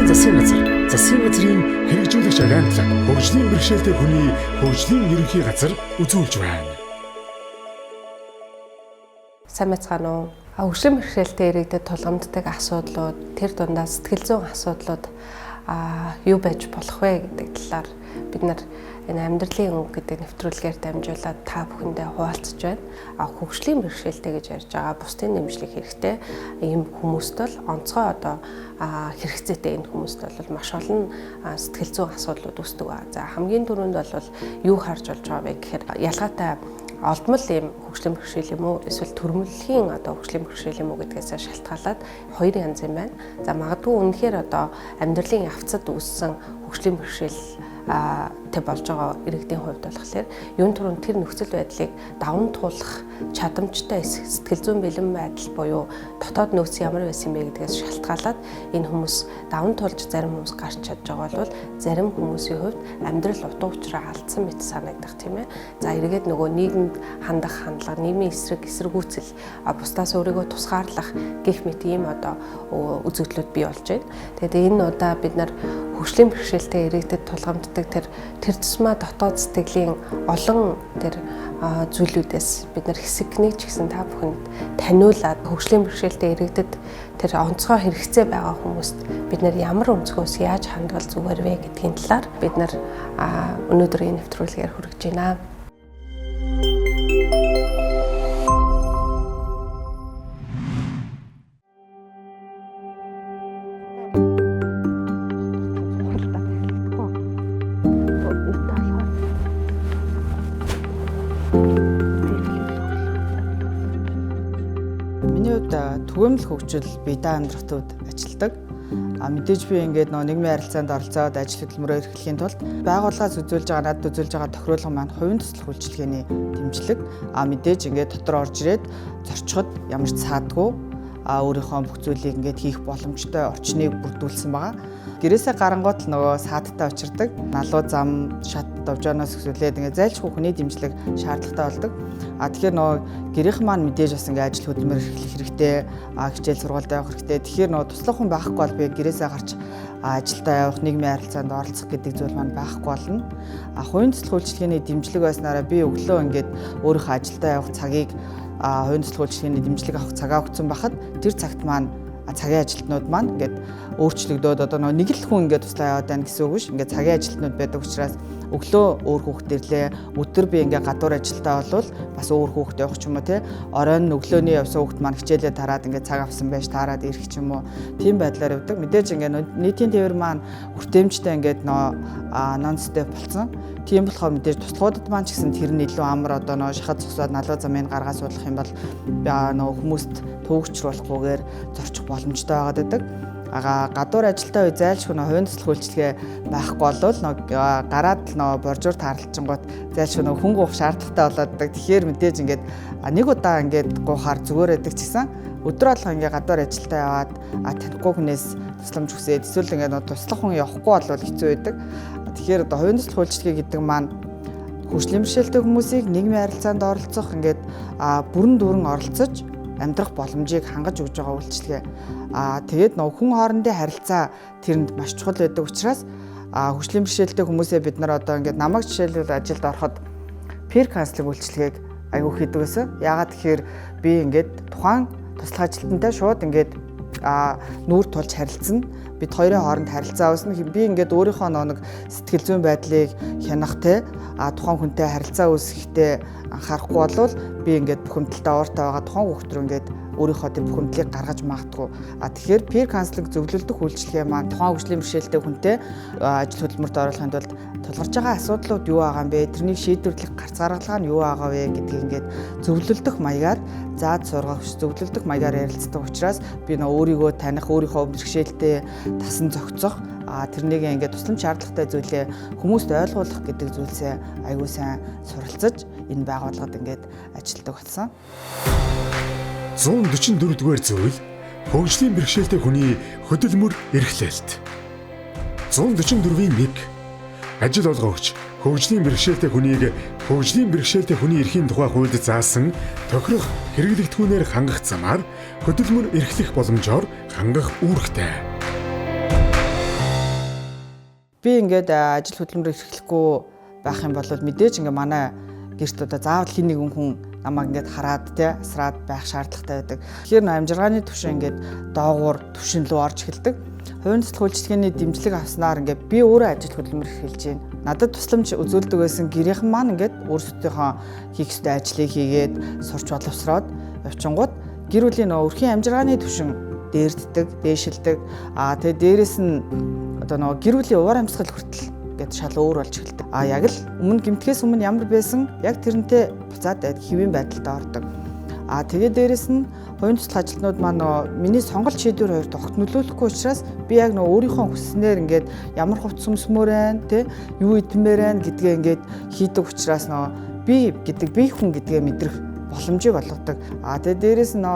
Монголын засгийн газрын хэрэгжүүлэгч агентлаг хөгжлийн бэрхшээлтэй хүний хөгжлийн ерөнхий газар үзүүлж байна. Сайн мэцгаана уу? Хөгжлийн бэрхшээлтэй иргэдэд тулгамддаг асуудлууд, тэр дундаа сэтгэл зүйн асуудлууд юу байж болох вэ гэдэг талаар бид нар энэ амьдралын өнгө гэдэг нэвтрүүлгээр дамжуулаад та бүхэндээ хуваалцаж байна. Хөгжлийн бэрхшээлтэй гэж ярьж байгаа бусдын дэмжлэг хэрэгтэй. Ийм хүмүүст бол онцгой хэрэгцээтэй энэ хүмүүст бол маш олон сэтгэл зүйн асуудлууд үүсдэг ба. За хамгийн түрүүнд бол юу харж болж байгаа вэ гэхээр ялгаатай олдмол ийм хөгжлийн бэрхшээл юм уу эсвэл төрмөлийн хөгжлийн бэрхшээл юм уу гэдгээс шалтгаалаад хоёр янз юм байна. За магадгүй үнэхээр амьдралын явцад үүссэн хөгжлийн бэрхшээл болж байгаа иргэдийн хувьд болохоор юун түрүүнд тэр нөхцөл байдлыг даван туулах чадамжтай сэтгэл зүйн бэлэн байдал буюу дотоод нөөц ямар байсан бэ гэдгээс шалтгаалаад энэ хүмүүс даван туулж зарим хүмүүс гарч чадж байгаа бол зарим хүмүүсийн хувьд амьдрал утга учираа алдсан мэт санагдах тийм ээ. За эргээд нөгөө нийгэмд хандах хандлага, нийгмийн эсэргүүцэл, бусдаас өөрийгөө тусгаарлах гэх мэт ийм үзэгдлүүд бий болж байна. Тэгээд энэ удаа бид нар хөгжлийн бэрхшээлтэй иргэдэд тулгамддаг тэр тусмаа дотоод сэтгэлийн олон тэр зүйлүүдээс бид нар хэсэгнийг ч гэсэн та бүхэнд таниулаад хөгжлийн бэрхшээлтэй иргэдэд тэр онцгой хэрэгцээ байгаа хүмүүст бид нар ямар өнцгөөс яаж хандвал зүгээр вэ гэдгийн талаар бид нар өнөөдрийн нэвтрүүлгээр хүргэж байна. Түгээмэл хөгжил биедээ амьдрах төвд ажилладаг. Мэдээж би ингээд нийгмийн харилцаанд оролцоод ажил хөдөлмөрөөр эрхлэхийн тулд байгууллагаас үзүүлж байгаа надад үзүүлж байгаа тохируулга маань хувийн туслах үйлчилгээний дэмжлэг. Мэдээж ингээд дотор орж ирээд зорчход ямар ч цаадгүй өөрийнхөө бүх зүйлийг ингээд хийх боломжтой орчныг бүрдүүлсэн байгаа. Гэрээсээ гарангуут л нөгөө саадтай учирдаг. Налуу зам, шат довжооноос өсвөлээд ингээд зайлшгүй хүний дэмжлэг шаардлагатай болдог. Тэгэхээр нөгөө гэрийнхэн маань мэдээж бас ингээд ажил хөдөлмөр эрхлэх хэрэгтэй, хичээл сургуульд явах хэрэгтэй. Тэгэхээр нөгөө туслах хүн байхгүй бол би гэрээсээ гарч ажилдаа явах, нийгмийн харилцаанд оролцох гэдэг зүйл маань байхгүй болно. Хувийн туслах үйлчилгээний дэмжлэг байснараа би өглөө ингээд өөрийнхөө ажилдаа явах цагийг хувийн туслах үйлчилгээний дэмжлэг авах цагаа өгсөн байхад тэр цагт маань цагийн ажилтнууд маань ингээд өөрчлөгдөөд нэг л хүн ингээд туслаа яваад байна гэсэн үг биш. Ингээд цагийн ажилтнууд байдаг учраас өглөө өөр хүүхэд ирлээ. Өдөр би ингээд гадуур ажилдаа болвол бас өөр хүүхэд явах ч юм уу те. Оройн өглөөний явсан хүүхэд маань хичээлээ тараад ингээд цаг авсан байж таарад ирэх ч юм уу. Тийм байдлаар явдаг. Мэдээж ингээд нийтийн тээвэр маань хүртээмжтэй ингээд нон степ болсон. Тийм болохоор мэдээж туслахуудад маань ч гэсэн тэр нь илүү амар шахад зогсоод налуу замыг гаргаад суулгах юм бол хүмүүст төвөгчруулахгүйгээр зорчих боломжтой байгаад байдаг. Гадуур ажилтаа үе зайлшгүй хувийн туслах үйлчилгээ байхгүй болвол гараад л боржуур таарлцсангууд зайлшгүй хүн гуух шаардлагатай болоод байдаг. Тэгэхээр мэдээж ингээд нэг удаа ингээд гуухаар зүгээр байдаг ч гэсэн өдөр алга ингээд гадуур ажилтаа яваад танихгүй хүнээс тусламж хүсээд эсвэл ингээд туслах хүн явахгүй болвол хэцүү байдаг. Тэгэхээр хувийн туслах үйлчилгээ гэдэг маань хөгжлийн бэрхшээлтэй хүмүүсийг нийгмийн харилцаанд оролцох ингээд бүрэн дүүрэн оролцож амьдрах боломжийг хангаж өгж байгаа үйлчилгээ. Тэгээд хүн хоорондын харилцаа тэрэнд маш чухал байдаг учраас хөгжлийн бэрхшээлтэй хүмүүсээ бид нар ингээд намайг жишээлбэл ажилд ороход peer counseling үйлчилгээг аягүй хийдэг гэсэн. Яагаад тэгэхээр би ингээд тухайн туслах ажилтнтай шууд ингээд нүүр тулж харилцсан. Бид хоёрын хооронд харилцаа үүснэ. Би ингээд өөрийнхөө нэг сэтгэл зүйн байдлыг хянах тухайн хүнтэй харилцаа үүсгэхдээ анхаарахгүй болвол би ингээд бухимдалтай ууртай байгаа тухайн хүүхэд рүү ингээд өөрийнхөө тэр бухимдлыг гаргаж магадгүй. Тэгэхээр peer counseling зөвлөлдөх үйлчилгээ маань тухайн хөгжлийн бэрхшээлтэй хүнтэй ажил хөдөлмөрт оруулахын тулд тулгарч байгаа асуудлууд юу байгаа юм бэ? Тэрнийг шийдвэрлэх гарц гаргалгаа нь юу байгаа вэ гэдгийг ингээд зөвлөлдөх маягаар зааж сургах, зөвлөлдөх маягаар ярилцдаг учраас би өөрийгөө таних, өөрийнхөө бэрхшээлтэй тасан зохицох тэрнийг ингээд тусламж шаардлагатай зүйлээ хүмүүст ойлгуулах гэдэг зүйлсээ аягүй сайн суралцаж энэ байгууллагад ингээд ажилладаг болсон. 144-р зүйл хөгжлийн бэрхшээлтэй хүний хөдөлмөр эрхлэлт. 144-ийн 1 ажил олгогч хөгжлийн бэрхшээлтэй хүнийг хөгжлийн бэрхшээлтэй хүний эрхийн тухай хуульд заасан тохирох хэрэглэгдэхүүнээр хангах замаар хөдөлмөр эрхлэх боломжоор хангах үүрэгтэй. би ингээд ажил хөдөлмөр эрхлэхгүй байх юм бол мэдээж ингээ манай гэрт одоо заавал хин нэгэн хүн намайг ингээд хараад те асраад байх шаардлагатай байдаг. Тэгэхээр амжиргааны түвшин ингээд доогуур түвшин рүү орж эхэлдэг. Хувийн цэцлэг үйлчилгээний дэмжлэг авснаар ингээд би өөрөө ажил хөдөлмөр эрхэлж байна. Надад тусламж үзүүлдэг байсан гэрийнхэн маань ингээд өөрсдийнхөө хийх ёстой ажлыг хийгээд сурч боловсроод явчингууд гэр бүлийн нөө өрхийн амжиргааны түвшин дээрддэг, дээшилдэг. Тэгээ дээрэс нь одоо нөө гэр бүлийн уур амьсгал хүртэл гэд шал өөр болж эхэлдэг. Яг л өмнө гэмтгээс өмнө ямар байсан яг тэрнтэй буцаад хэвийн байдалд ордог. Тэгээ дээрэс нь хувийн цэцлэг ажилтнууд маань миний сонголт шийдвэр хоёрт огт нөлөөлөхгүй учраас би яг өөрийнхөө хүснээр ингээд ямар хувцс өмсмөр байна те юу идмээр байна гэдгээ ингээд хийдэг учраас би гэдэг бие хүн гэдгээ мэдрэх боломжийг олгодог. Тэгээ дээрэс нь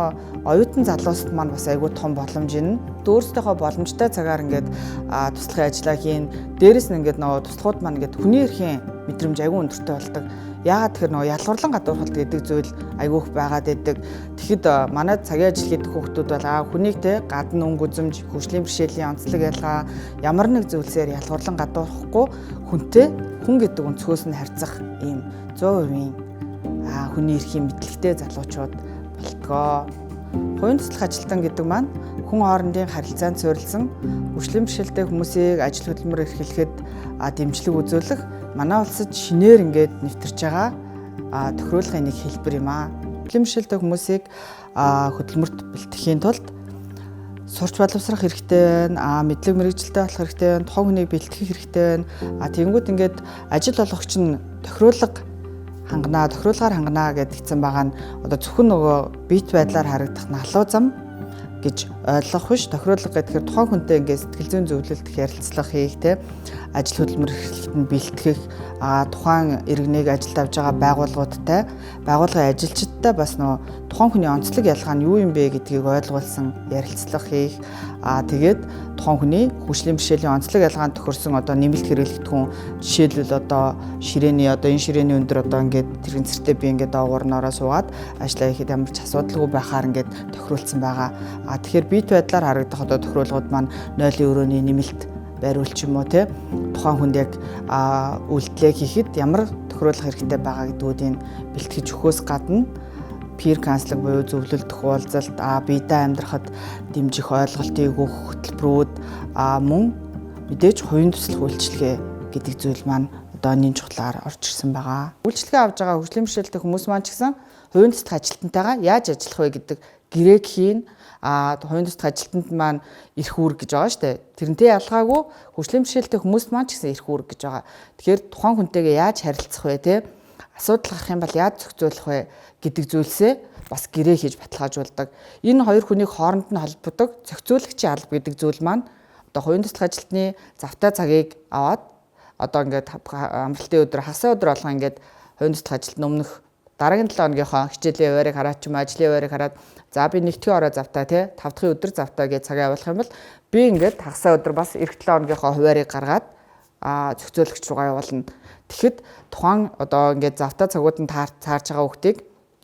оюутан залуусд маань бас айгүй том боломж юм. Өөрсдийнхөө боломжтой цагаар ингээд туслахын ажиллаа хийн. Дээрэс нь ингээд туслахууд маань ингээд хүний эрхийн мэдрэмж айгүй өндөртэй болдог. Яагаад тэгэхээр ялгуурлан гадуурхалт гэдэг зүйл айгүй их байгаад байдаг. Тэгэхэд манай цагийн ажил хийдэг хүүхдүүд бол хүнийг те гадна өнгө үзэмж, хөгжлийн бэрхшээлийн онцлог ялгаа ямар нэг зүйлсээр ялгуурлан гадуурхахгүй хүнтэй хүн гэдэг өнцгөөс нь харьцах ийм 100% хүний эрхийн мэдлэгтэй залуучууд болтгоо. Хувийн цэцлэг ажилтан гэдэг маань хүн хоорондын харилцаанд суурилсан хөгжлийн бэрхшээлтэй хүмүүсийг ажил хөдөлмөр эрхлэхэд дэмжлэг үзүүлэх манай улсад шинээр ингээд нэвтэрч байгаа тохируулгын нэг хэлбэр юм аа. Хөгжлийн бэрхшээлтэй хүмүүсийг хөдөлмөрт бэлтгэхийн тулд сурч боловсрох хэрэгтэй байна. Мэдлэг мэрэгжилтэй болох хэрэгтэй байна. Тухайн хүнийг бэлтгэх хэрэгтэй байна. Тэгэнгүүт ингээд ажил олгогч нь тохируулгаар хангана гэдгийгдсэн байгаа нь одоо зөвхөн нөгөө бит байдлаар харагдах налуу зам гэж ойлгох биш. Тохируулга гэхээр тухайн хүнтэй ингээд сэтгэл зүйн зөвлөлт ярилцлага хийх те ажил хөдөлмөр эрхлэлт нь бэлтгэх тухайн иргэнийг ажилд авж байгаа байгууллагуудтай байгууллагын ажилчидтай бас нөгөө тухайн хүний онцлог ялгаа нь юу юм бэ гэдгийг ойлгуулсан ярилцлага хийх. Тэгээд тухайн хүний хөгжлийн бэрхшээлийн онцлог ялгаанд тохирсон одоо нэмэлт хэрэглэгдэхүүн жишээлбэл одоо энэ ширээний өндөр одоо ингээд тэрэгцэртэй би ингээд доогуур нороо суугаад ажиллаа хийхэд ямар ч асуудалгүй байхаар ингээд тохируулсан байгаа. Тэгэхээр бит байдлаар харагдах одоо тохируулгууд маань 0-өрөөний нэмэлт бариулч юм уу те тухайн хүнд яг үйлдэлээ хийхэд ямар тохируулах хэрэгтэй байгаа гэдгүүдийг бэлтгэж өгөхөөс гадна peer counseling буюу зөвлөлдөх уулзалт биедээ амьдрахад дэмжих ойлголтыг өгөх хөтөлбөрүүд мөн мэдээж хувийн туслах үйлчилгээ гэдэг зүйл маань одоо энэ чухлаар орж ирсэн байгаа. Үйлчилгээ авж байгаа хөгжлийн бэрхшээлтэй хүмүүс маань ч гэсэн хувийн туслах ажилтнтайгаа яаж ажиллах вэ гэдэг гэрээг хийн. Хувийн туслах ажилтнанд маань эрх үүрэг гэж байгаа шүү дээ. Тэрнтэй ялгаагүй хөгжлийн бэрхшээлтэй хүмүүс маань ч гэсэн эрх үүрэг гэж байгаа. Тэгэхээр тухайн хүнтэйгээ яаж харилцах вэ те? Асуудал гарах юм бол яаж зохицуулах вэ гэдэг зүйлсээ бас гэрээ хийж баталгаажуулдаг. Энэ хоёр хүнийг хооронд нь холбодог зохицуулагчийн алба гэдэг зүйл маань одоо хувийн туслах ажилтны завтай цагийг аваад одоо ингээд амралтын өдөр хагас өдөр болгоо ингээд хувийн туслах ажилтны өмнөх дараагийн 7 хоногийнхоо хичээлийн хуваарийг хараад ч юм ажлын хуваарийг хараад за би нэгтгэн ороо завтай те 5 дахь өдөр завтай гэж цагаа явуулах юм бол би ингээд хагас өдөр бас эх 7 хоногийнхоо хуваарийг гаргаад зохицуулагч руугаа явуулна. Тэгэхэд тухайн одоо ингээд завтай цагууд нь таарч байгаа хүүхдийг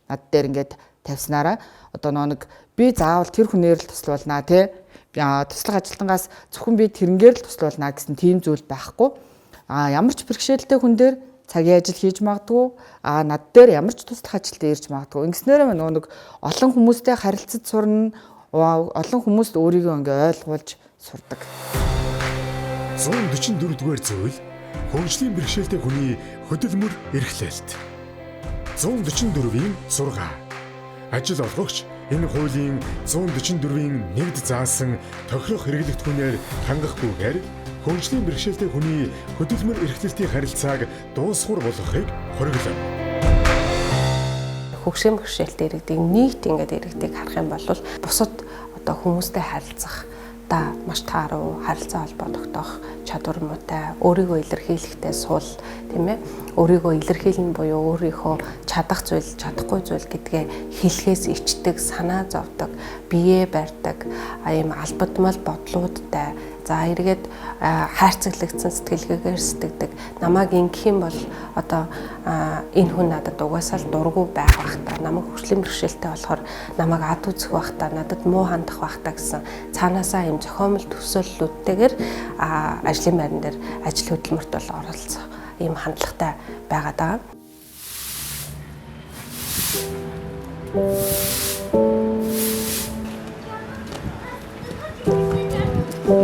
над дээр ингээд тавьснараа одоо нэг би заавал тэр хүнээр л туслуулнаа те туслах ажилтангаас зөвхөн би тэрнгээр л туслуулнаа гэсэн тийм зүйл байхгүй. Ямар ч бэрхшээлтэй хүн дээр цагийн ажил хийж магадгүй над дээр ямар ч туслах ажилд ирж магадгүй. Ингэснээр нэг олон хүмүүстэй харилцаж сурна, олон хүмүүст өөрийгөө ингээ ойлгуулж сурдаг. 144 дугаар зүйл хөгжлийн бэрхшээлтэй хүний хөдөлмөр эрхлэлт. 144-ийн 6. Ажил олгогч энэ хуулийн 144-ийн 1-д заасан тохирох хэрэглэгдэхүүнээр хангахгүйгээр хөгжлийн бэрхшээлтэй хүний хөдөлмөр эрхлэлтийн харилцааг дуусгуур болгохыг хориглов. Хөгжлийн бэрхшээлтэй иргэдийг нийт ингээд иргэдийг харах юм бол бусад одоо хүмүүстэй харилцах маш тааруу харилцаа холбоо тогтоох чадвар муутай, өөрийгөө илэрхийлэхдээ суул, тийм ээ? Өөрийгөө илэрхийлнэ буюу өөрийнхөө чадах зүйл, чадахгүй зүйл гэдгээ хэлхээс ичдэг, санаа зовдог, биеэ барьдаг, ийм албадмал бодлуудтай За эргээд хайрцаглагдсан сэтгэлгээгээр сэтгэдэг. Намайг ингэх юм бол одоо энэ хүн надад угаасаа л дургүй байх бах та. Намайг хөгжлийн бэрхшээлтэй болохоор намайг ад үзэх бах та, надад муу хандах бах та гэсэн цаанаасаа юм зохиомл төсөөллүүдтэйгээр ажлын байран дээр ажил хөдөлмөрт бол оролцох ийм хандлагатай байгаад байгаа. Манай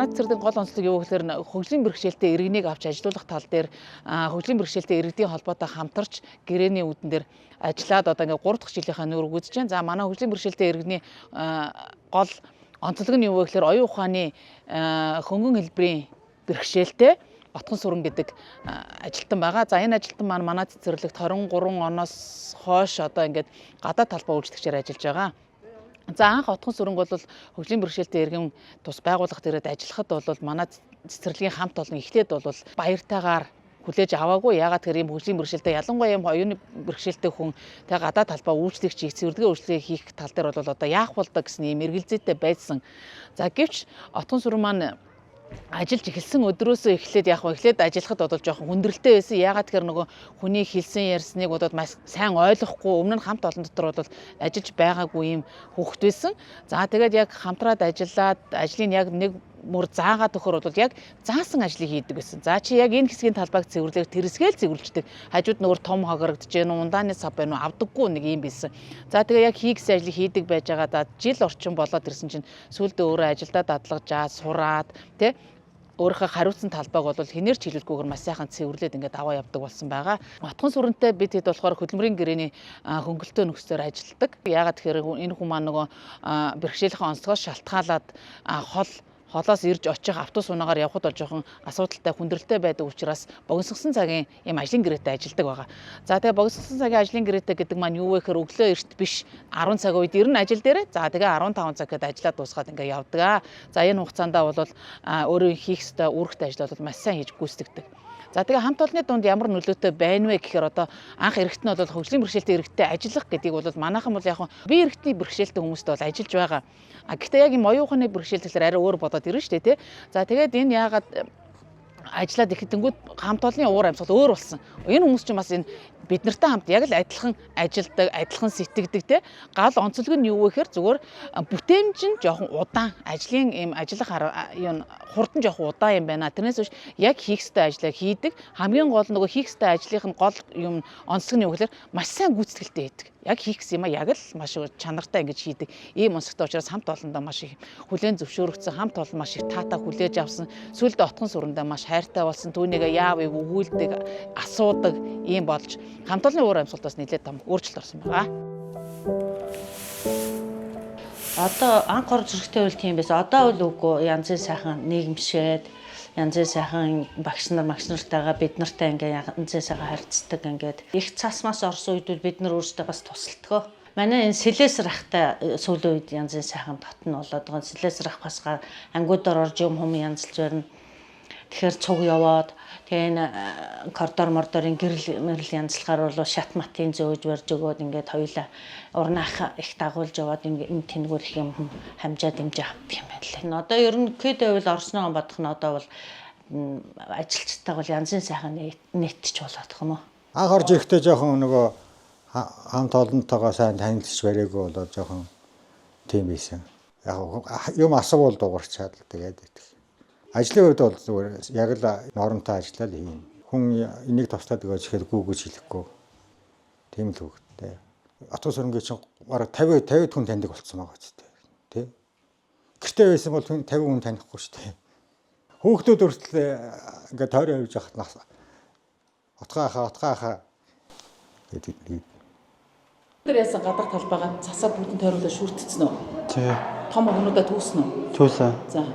цэцэрлэгийн гол онцлог юу гэхээр хөгжлийн бэрхшээлтэй иргэнийг авч ажилуулах тал дээр хөгжлийн бэрхшээлтэй иргэдийн холбоотой хамтарч гэрээний үүдэн дээр ажиллаад одоо ингээд 3 дахь жилийнхаа нүүр өгөөж байна. За манай хөгжлийн бэрхшээлтэй иргэний гол онцлог нь юу вэ гэхээр оюун ухааны хөнгөн хэлбэрийн бэрхшээлтэй Отхон сүрэн гэдэг ажилтан байгаа. За энэ ажилтан маань манай цэцэрлэгт 23 оноос хойш одоо ингээд гадаад талбай үйлчлэгчээр ажиллаж байгаа. За анх Отхон сүрэнг бол хөгжлийн бэрхшээлтэй иргэн тус байгууллагт ирээд ажиллахад бол манай цэцэрлэгийн хамт олон эхлээд бол баяртайгаар хүлээж аваагүй. Яагаад гэхээр ийм хөгжлийн бэрхшээлтэй ялангуяа ийм оюуны бэрхшээлтэй хүн тэг гадаад талбай үйлчлэгч хийх, цэвэрлэгээ үйлчлэгээ хийх тал дээр бол одоо яах болдог гэсэн ийм эргэлзээтэй байсан. За гэвч Отхон сүрэн маань ажиллаж эхэлсэн өдрөөсөө эхлээд эхлээд ажиллахад бодол жоохон хүндрэлтэй байсан. Яагаад гэхээр нөгөө хүний хэлсэн ярьсныг бодоод маш сайн ойлгохгүй өмнө нь хамт олон дотор бол ажиллаж байгаагүй юм хүүхэд байсан. За тэгээд яг хамтраад ажиллаад ажлын яг нэг мөр заагаад өгөхөр бол яг заасан ажлыг хийдэг байсан. За чи яг энэ хэсгийн талбайг цэвэрлэх тэрсгээл цэвэрлждэг. Хажууд нөгөө том хогорогдож гэнэ ундааны сав байна уу авдаггүй нэг юм байсан. За тэгээ яг хийгсэн ажлыг хийдэг байж байгаа. За жил орчим болоод ирсэн чинь сүүлдээ өөрөө ажилдаа дадлагжаад сураад тий өөрийнхөө хариуцсан талбайг бол хинээр ч хэлэлгүйгээр маш сайхан цэвэрлээд ингээд аваа явдаг болсон байгаа. Отхон сүрэнтэй бид хэд болохоор хөдөлмөрийн гэрээний хөнгөлтөө нөхцөөр ажилладаг. Яагаад тэгэхээр энэ хүн маань нөгөө бэрхшээлийн онцгоос шалтгаалаад холоос ирж очих автобус унаагаар явхад бол жоохон асуудалтай хүндрэлтэй байдаг учраас богиносгосон цагийн ийм ажлын гэрээтэй ажилладаг байгаа. За тэгээ богиносгосон цагийн ажлын гэрээтэй гэдэг маань юу вэ гэхээр өглөө эрт биш 10 цаг үед ирнэ ажил дээрээ. За тэгээ 15 цаг гээд ажиллаад дуусгаад ингээ явдаг. За энэ хугацаанд бол өөрөө хийх ёстой үүрэгтэй ажил бол маш сайн хийж гүйцэтгэдэг. За тэгээ хамт олонны дунд ямар нөлөөтэй байна вэ гэхээр одоо анх эрэгт нь бол хөгжлийн бэрхшээлтэй эрэгтэй ажиллах гэдгийг бол манайхан бол яг би эрэгтний бэрхшээлтэй хүмүүстэй бол ажиллаж байгаа. Гэхдээ яг юм оюун ухааны бэрхшээл гэхээр арай өөр бодоод ирнэ шүү дээ тий. За тэгээд энэ яагаад ажиллаад ихэдэнгүүд хамт олонны уур амьсгал өөр болсон. Энэ хүмүүс чинь бас энэ бид нартай хамт яг л адилхан ажилдаг, адилхан сэтгэдэг те. Гал онцлог нь юу вэ гэхээр зүгээр бүтээмж нь жоохон удаан, ажлын юм ажиллах юм хурдан жоохон удаан юм байна. Тэрнээс биш яг хийх ёстой ажлаа хийдэг. Хамгийн гол нөгөө хийх ёстой ажлынх нь гол юм онцлог нь юу гэхээр маш сайн гүйцэтгэлтэй байдаг. Яг хийх гэсэн юм а яг л маш чанартай ингэж хийдэг. Ийм онцлогтой учраас хамт олондоо маш их хүлээн зөвшөөрөгдсөн, хамт олон маш их таатаа хүлээж авсан. Сүүлдээ Отхон сүрэндээ маш хайртай болсон. Түүнийгээ яавыг өгүүлдэг, асуудаг ийм болж хамт олонны уур амьсгалтаас нэлээд том өөрчлөлт орсон байгаа. Одоо анх орж ирэхдээ бол тийм байсан. Одоо бол үгүй янзын сайхан нийгэмшээд янзын сайхан багш нартайгаа бид нартай ингээ янзын сайхан харьцдаг ингээд их цасмаас орсон үед бид нар өөрсдөө бас тусалдгоо. Манай энэ Сэлэсэр ахтай сүүлийн үед янзын сайхан дотн болоод байгаа. Сэлэсэр ах бас ангиудаар орж юм янзлж барина. Тэгэхээр цуг яваад тэгээ энэ коридор мордорын гэрэл янзлахаар бол шат матын зөөж барьж өгөөд ингээд хоёулаа урнаах их дагуулж яваад энэ тэнгүүр их юм хамжаа дэмжээ авдаг юм байна лээ. Одоо ер нь КД бол орсноогоо бодох нь одоо бол ажилчтай бол янзын сайхан нийтч болоод байгаа юм уу? Анх орж ирэхдээ жоохон нөгөө хамт олонтойгоо сайн танилцж бариагүй болоод жоохон тийм байсан. Яг юм асуувал дуурчаад л тэгээд идэх. Ажлын үед бол зүгээр яг л норонтой ажиллаад хийн. Хүн энийг тусдаад өгөөж ихээр гүүгэж хэлэхгүй. Тийм л хөвгтэй. Отхон сүрэнгийн чинь бараг 50 хүн таньдаг болцсон байгаа ч тий. Гэртээ байсан бол 50 хүн танихгүй шүү дээ. Хүүхдүүд өртөл ингээд тойроо явж яхад отгаахаа гэдэг. Тэр яасан гадар талбайгаа цасаа бүтэн тойруулаад шүртцсэн үү? Тий. Том өгнүүдээ түүсэн үү? Түүсэн. За.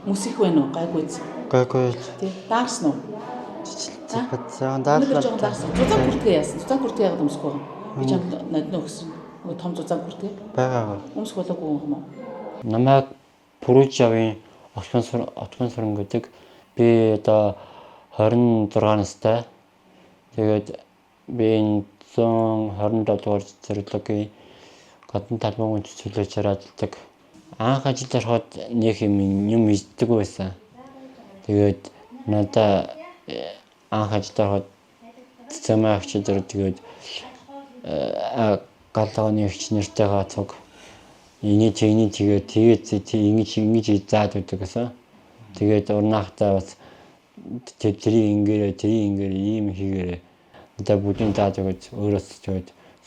Мүсих байна уу? Гайгүйц. Гайгүй. Тий. Даарсан уу? Цэцэн даадлаа. Зузаан хүртгээ яасан. Зузаан хүртгээ яагаад өмсөхгүй байгаа? Би чамд надад өгсөн. Том зузаан хүртгээ. Байгаа. Өмсөх болоогүй юм уу? Намайг Пүрүүжавын Отхон сүрэн гэдэг би одоо 26 настай. Тэгээд би 127 дугаар зэрлэгийн гадна талбайг цэцүүлэгчээр ажилладаг. Анх ажилд ороход нэг юм иддэг байсан. Тэгээд надаа анх ажилд ороход цэцэмээ авчид тэгээд галганы өвч нэртэйгээ цуг ингэж заад өгдөг гэсэн. Тэгээд урнаахтаа бас тэрийг ингээд ийм хийгээрээ одоо бүдийн даад өгöd өөрөөс ч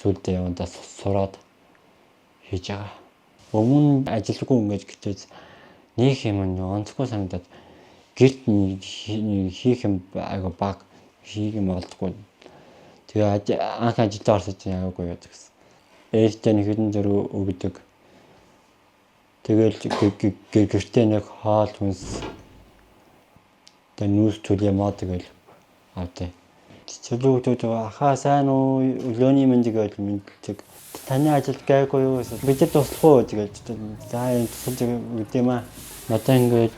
сүлдээ явандаа сураад хийж байгаа. Өмнө ажилгүй ингэж гэтээ нэг юм онцгүй санагдаад гэрт хийх юм айгу баг хийх юм болдгоо. Тэгээ анх ажилд орсож байгаагүй яа гэсэн. Ээлжтэй нэг хэдэн зөрүү өгдөг. Тэгэл гэртээ нэг хоол хүнс тэг нүүс төлөө маа тэгэл автай. Цэцэлүүд ахаа сайн уу өглөөний мэндийг мэддэг. Таны ажил гайгүй юу гэсэн. Бид туслах уу тэгэл за энэ тусалж үгдэм аа. Надаа ингээд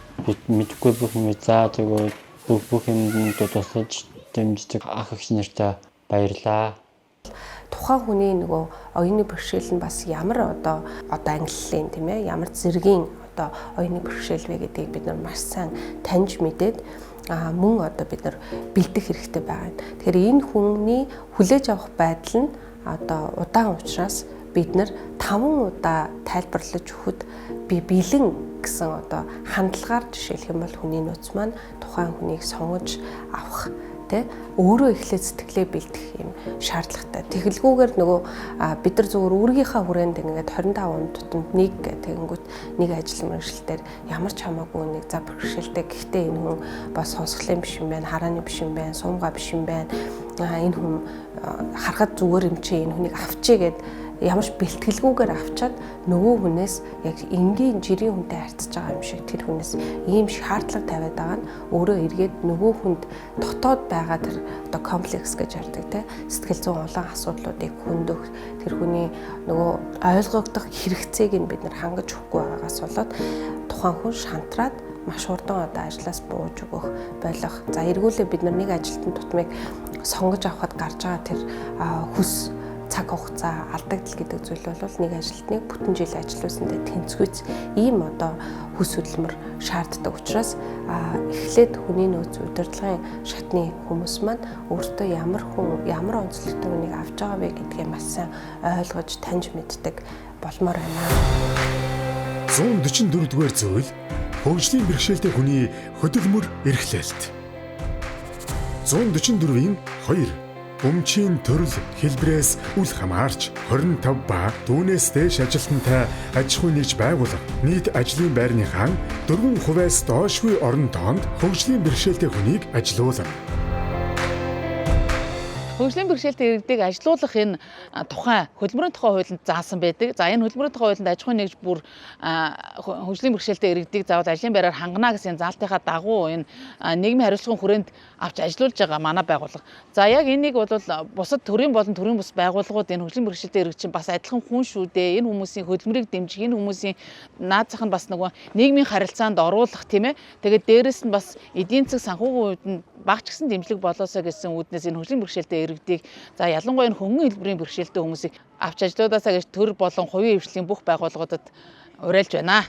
мэдгүй бүх юм заа тэгвэл бүх юмд тусалж дэмждэг ах эгч нартай баярлаа. Тухайн хүний нөгөө оюуны бэрхшээл нь бас ямар одоо англилийн тийм ээ ямар зэргийн одоо оюуны бэрхшээл вэ гэдгийг бид нар маш сайн таньж мэдээд мөн одоо бид нар бэлдэх хэрэгтэй байгаа. Тэгэхээр энэ хүний хүлээж авах байдал нь одоо удаан учраас бид нар 5 удаа тайлбарлаж өгөхөд би бэлэн гэсэн одоо хандлагаар жишээлх юм бол хүний нууц маань тухайн хүнийг сонгож авах тэ өөрөө эхлээд сэтгэлээ бэлдэх юм шаардлагатай. Тэгэлгүйгээр нөгөө бид нар зөвхөн үүргийнхаа хүрээнд ингээд 25 он тутамд нэг тэгэнгүүт нэг ажил мэргэжилтээр ямар ч хамаагүй нэг за бэрхшээлтэй гэхдээ энэ хүн бас сонсголын биш юм байна, харааны биш юм байна, сумгаа биш юм байна. Энэ хүн харахад зүгээр юм чи энэ хүнийг авчий гэд ямар ч бэлтгэлгүйгээр авчаад нөгөө хүнээс яг энгийн жирийн хүнтэй харьцаж байгаа юм шиг тэр хүнээс ийм шаардлага тавиад байгаа нь өөрөө эргээд нөгөө хүнд дотоод байгаа тэр одоо комплекс гэж ярьдаг те сэтгэл зүйн улаан асуудлуудыг хөндөх тэр хүний нөгөө ойлгогдох хэрэгцээг нь бид нар хангаж өгөхгүй байгаагаас болоод тухайн хүн шантраад маш хурдан одоо ажлаас бууж өгөх болох. За эргүүлээ бид нар нэг ажилтны тутмыг сонгож авахад гарч байгаа тэр хүс цаг хугацаа алдагдал гэдэг зүйл бол нэг ажилтныг бүтэн жил ажиллаусандаа тэнцвүүц ийм одоо хүс хөдөлмөр шаарддаг учраас эхлээд хүний нөөц удирдлагын шатны хүмүүс маань өөртөө ямар онцлогтой хүнийг авч байгаа вэ гэдгээ маш сайн ойлгож таньж мэддэг болмоор байна. 144 дугаар зүйл хөгжлийн бэрхшээлтэй хүний хөдөлмөр эрхлэлт. 144-ийн 2 өмчийн төрөл хэлбэрээс үл хамаарч 25 ба түүнээс дээш ажилтнтай аж ахуй нэгж байгуулга нийт ажлын байрныхаа 4%-аас доошгүй орон тоонд хөгжлийн бэрхшээлтэй хүнийг ажилуулна. Хөгжлийн бэрхшээлтэй иргэдийг ажилуулах энэ тухайн хөдөлмөрийн тухай хуулинд заасан байдаг. За энэ хөдөлмөрийн тухай хуулинд аж ахуйн нэгж бүр хөгжлийн бэрхшээлтэй иргэдийг заавал ажлын байраар хангана гэсэн заалтынхаа дагуу энэ нийгмийн хариуцлагын хүрээнд авч ажилуулж байгаа манай байгууллага. За яг энийг бол бусад төрийн болон төрийн бус байгууллагууд энэ хөгжлийн бэрхшээлтэй иргэд чинь бас адилхан хүн шүү дээ. Энэ хүмүүсийн хөдөлмөрийг дэмжих, энэ хүмүүсийн наазах нь бас нөгөө нийгмийн харилцаанд оруулах тийм ээ. Тэгээд дээрэс нь бас эдийн засаг санхүүгийн хувьд нь багч гисэн дэмжлэг болоосоо гэсэн үүднээс энэ хөгжлийн бэрхшээлтэй иргэдийг за ялангуяа энэ хөнгөн хэлбэрийн бэрхшээлтэй хүмүүсийг авч ажилуудаасаа гэж төр болон хувийн хвшлийн бүх байгууллагуудад уриалж байна.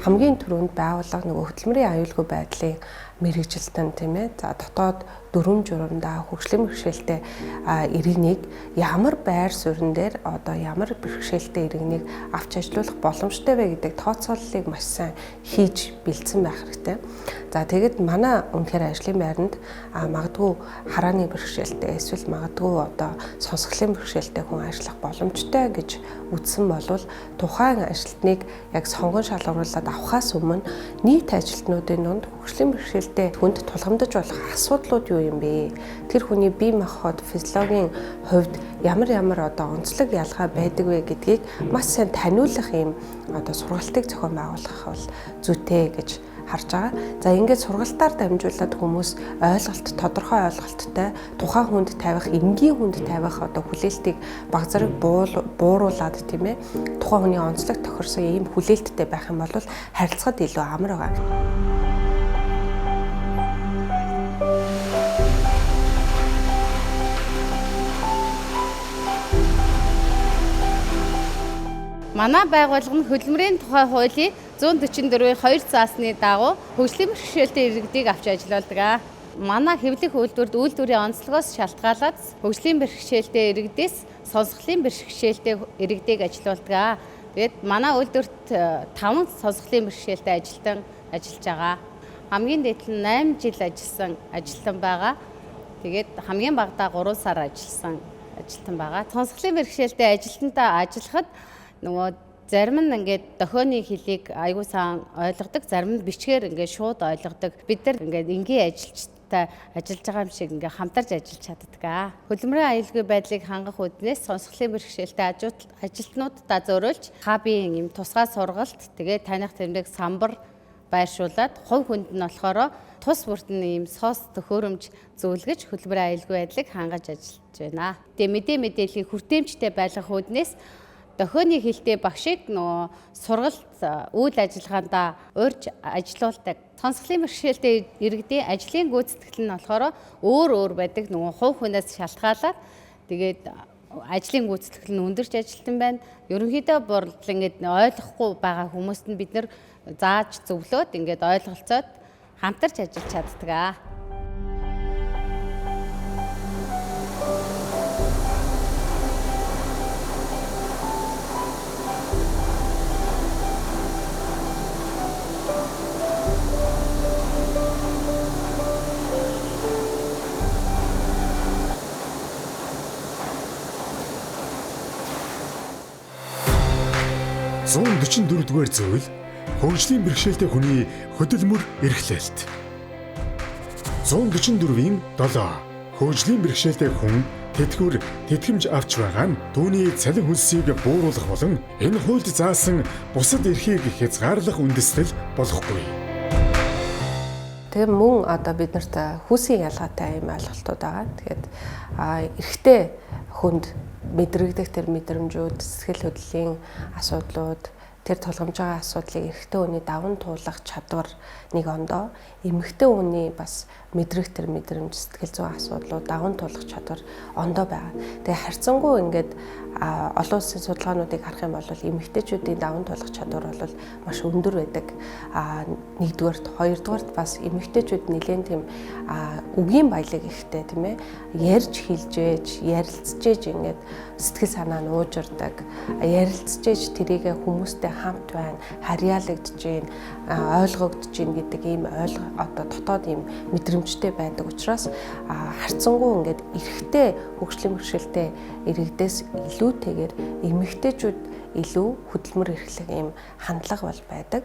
Хамгийн түрүүнд байгууллага нөгөө хөдөлмөрийн аюулгүй байдлын мэргэжилтэн тийм ээ. За дотоод дүрм журамдаа хөгжлийн бэрхшээлтэй иргэнийг ямар байр суурин дээр одоо ямар бэрхшээлтэй иргэнийг авч ажилуулах боломжтой вэ гэдэг тооцооллыг маш сайн хийж бэлдсэн байх хэрэгтэй. За тэгэд манай үнэхээр ажлын байранд магадгүй харааны бэрхшээлтэй эсвэл магадгүй одоо сонсголын бэрхшээлтэй хүн ажиллах боломжтой гэж үзсэн болвол тухайн ажилтныг яг сонгон шалгаруулад авахаас өмнө нийт ажилтнуудын дунд хөгжлийн бэрхшээлтэй хүнд тулгамдж болох асуудлууд юу юм бэ? Тэр хүний бие махбод физиологийн хувьд ямар одоо онцлог ялгаа байдаг вэ гэдгийг маш сайн таниулах юм одоо сургалтыг зохион байгуулах бол зүйтэй гэж харж байгаа. За ингээд сургалтаар дамжуулаад хүмүүс тодорхой ойлголттой тухайн хүнд тавих, энгийн хүнд тавих одоо хүлээлтийг баг зэрэг бууруулад тийм ээ тухайн хүний онцлог тохирсон ийм хүлээлттэй байх юм бол харилцахад илүү амар байгаа. Манай байгууллага нь хөдөлмөрийн тухай хуулийн 144-ийн 2 заасны дагуу хөгжлийн бэрхшээлтэй иргэдийг авч ажилладаг. Манай хэвлэх үйлдвэрт үйлдвэрийн онцлогоос шалтгаалаад хөгжлийн бэрхшээлтэй иргэдээс сонсголын бэрхшээлтэй иргэдийг ажиллаулдаг. Тэгээд манай үйлдвэрт 5 сонсголын бэрхшээлтэй ажилтан ажиллаж байгаа. Хамгийн дээд нь 8 жил ажилласан ажилтан байгаа. Тэгээд хамгийн багадаа 3 сар ажилласан ажилтан байгаа. Сонсголын бэрхшээлтэй ажилтнтай ажиллахад нөгөө зарим нь ингээд дохионы хэлийг аягүй сайн ойлгодог, зарим нь бичгээр ингээд шууд ойлгодог. Бид нар ингээд энгийн ажилчтай ажиллаж байгаа юм шиг ингээд хамтарч ажиллаж чаддаг. Хөдөлмөрийн аюулгүй байдлыг хангах үүднээс сонсголын бэрхшээлтэй ажилтнуудаа зориулж хабын юм тусгай сургалт, тэгээд таних тэмдэг самбар байршуулад хувь хүнд нь болохоор тус бүртэн ийм сос төхөөрөмж зөвлөгөж хөдөлмөрийн аюулгүй байдлыг хангаж ажиллаж байна. Тэгээд мэдээллийг хүртээмжтэй байлгах үүднээс дохионы хэлтэй багшийг нөгөө сургалт үйл ажиллагаанд урьж ажилуулдаг. Сонсголын бэрхшээлтэй иргэдийн ажлын гүйцэтгэл нь болохоор өөр байдаг. Нөгөө хувь хүнээс шалтгаалаад тэгээд ажлын гүйцэтгэл нь өндөрч ажилтан байна. Ерөнхийдөө бол ингээд ойлгохгүй байгаа хүмүүст нь бид нар зааж зөвлөөд ингээд ойлголцоод хамтарч ажиллаж чаддаг. Зуун 44-р зүйл хөгжлийн бэрхшээлтэй хүний хөдөлмөр эрхлэлт. 144-ийн 7 хөгжлийн бэрхшээлтэй хүн тэтгэмж авч байгаа нь түүний цалин хөлсийг бууруулах болон энэ хуульд заасан бусад эрхийг хязгаарлах үндэслэл болохгүй. Тэгээ мөн одоо биднэрт хүүсийн ялгаатай юм ойлголтууд байгаа. Тэгэхээр эрэгтэй хүнд мэдрэгдэх тэр мэдрэмжүүд, сэтгэл хөдлөлийн асуудлууд, тэр тулгамж байгаа асуудлыг эрэгтэй хүний даван туулах чадвар нэг ондоо, эмэгтэй хүний бас мэдрэх тэр мэдрэмж, сэтгэл зүйн асуудлууд даван туулах чадвар ондоо байгаа. Тэгээ харьцангуй ингээд олон улсын судалгаануудыг харах юм бол эмэгтэйчүүдийн даван туулах чадвар бол маш өндөр байдаг. Нэгдүгээрт, хоёрдугаарт бас эмэгтэйчүүд нэлээд тийм үгийн баялаг ихтэй тийм ээ. Ярьж хэлжээж, ярилцжээж ингээд сэтгэл санаа нь уужирдаг. Ярилцжээж тэрийг хүмүүстэй хамт байна, харьяалагдж гин, ойлгогдож гин гэдэг ийм одоо дотоод ийм мэдрэмжтэй байдаг учраас харьцангуй ингээд эрэгтэй хөгжлийн бэрхшээлтэй иргэдээс илүүтэйгээр эмэгтэйчүүд илүү хөдөлмөр эрхлэх ийм хандлага бол байдаг.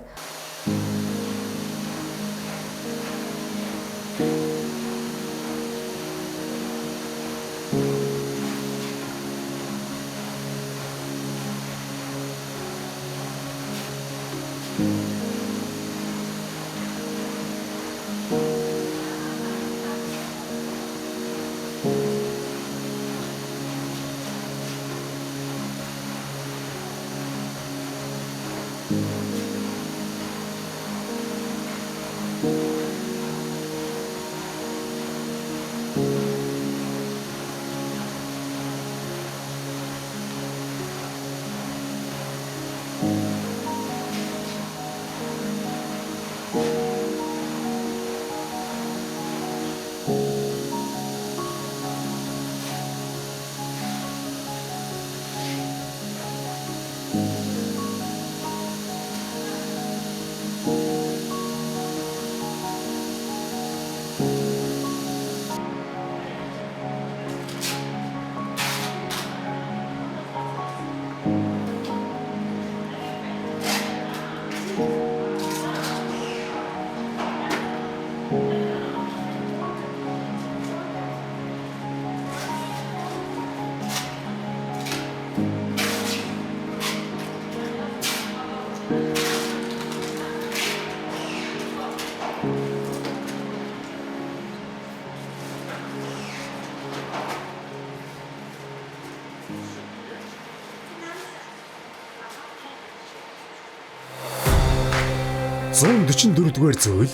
144-р зүйл